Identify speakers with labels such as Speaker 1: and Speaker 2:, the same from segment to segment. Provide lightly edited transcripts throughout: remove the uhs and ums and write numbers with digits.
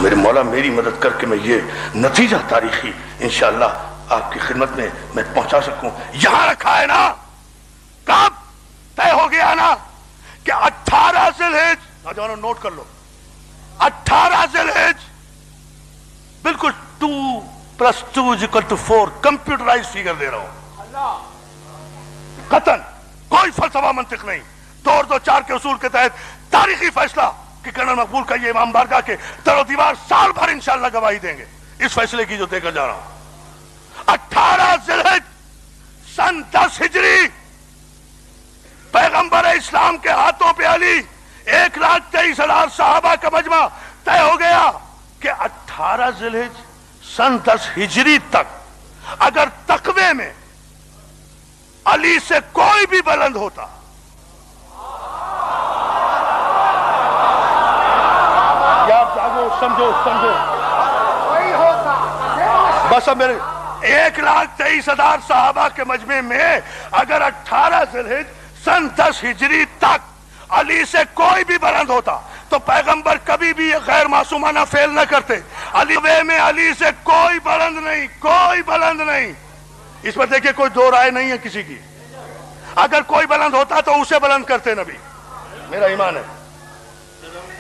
Speaker 1: میرے مولا میری مدد کر کے میں یہ نتیجہ تاریخی انشاءاللہ آپ کی خدمت میں پہنچا سکوں. یہاں رکھا ہے نا, کب طے ہو گیا نا کہ 18 ذی الحج, نوجوانوں نوٹ کر لو, 18 ذی الحج, بالکل 2 + 2 = 4, کمپیوٹرائز فیگر دے رہا ہوں, قطعاً کوئی فلسفہ منطق نہیں, 2 اور 2 4 کے اصول کے تحت تاریخی فیصلہ کہ کرنل مقبول کا یہ امام بارگاہ کے در و دیوار سال بھر انشاءاللہ گواہی دیں گے اس فیصلے کی جو دے کر جا رہا ہوں. 18 ذی الحج سن 10 ہجری پیغمبر اسلام کے ہاتھوں پہ علی 1,23,000 صحابہ کا مجمع طے ہو گیا کہ 18 ذی الحج سن 10 ہجری تک اگر تقوی میں علی سے کوئی بھی بلند ہوتا, سمجھو بس اب میرے 1,23,000 صحابہ کے مجمع میں اگر 18 ذی الحج سن 10 ہجری تک علی سے کوئی بھی بلند ہوتا تو پیغمبر کبھی بھی یہ غیر معصومانہ فعل نہ کرتے. علی میں علی سے کوئی بلند نہیں, کوئی بلند نہیں. اس پر دیکھیں کوئی دو رائے نہیں ہے کسی کی. اگر کوئی بلند ہوتا تو اسے بلند کرتے نبی, میرا ایمان ہے.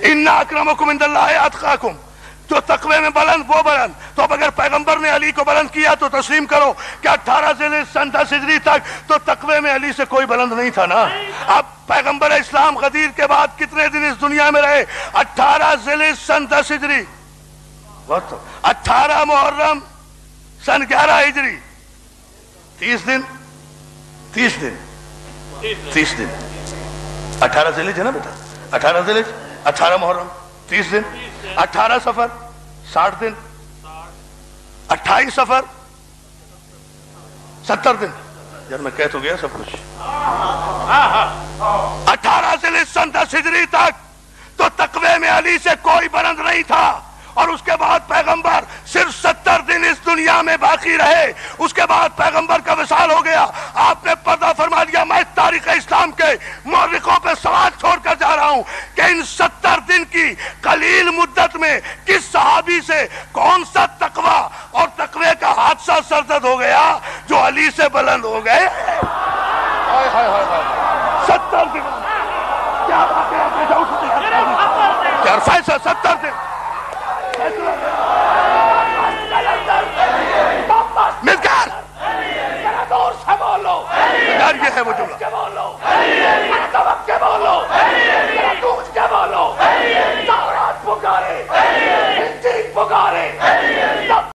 Speaker 1: ان اکرمکم عند اللہ اتقاکم, جو تقوی میں بلند وہ بلند. تو اب اگر پیغمبر نے علی کو بلند کیا تو تسلیم کرو کہ 18 ذی الحج سن 10 ہجری تک تو تقوی میں علی سے کوئی بلند نہیں تھا نا. اب پیغمبر اسلام غدیر کے بعد کتنے دن اس دنیا میں رہے؟ 18 ذی الحج سن 10 ہجری, 18 محرم سن 11 ہجری, 30 دن 30 دن 18 ذی الحج ہے نا بیٹا, 18 ذی الحج 18 محرم 30 دن, 18 سفر 60 دن, 28 سفر 70 دن. یار میں کہہ تو گیا سب کچھ. 18 ذی الحج سن 10 ہجری تک تو تقوی میں علی سے کوئی بلند نہیں تھا, اور اس کے بعد پیغمبر صرف 70 دن اس دنیا میں باقی رہے. اس کے بعد پیغمبر کا وصال ہو گیا, آپ نے پردہ فرما دیا. میں تاریخ اسلام کے مورخوں پہ سوال چھوڑ کر جا رہا ہوں کہ ان 70 دن کی قلیل مدت میں کس صحابی سے کون سا تقوی اور تقوی کا حادثہ سرزد ہو گیا جو علی سے بلند ہو گئے؟ 70 دن کیا بات ہے, فیصلہ 70 دن مذکر دور سے بولو, یہ ہے وہ جملہ.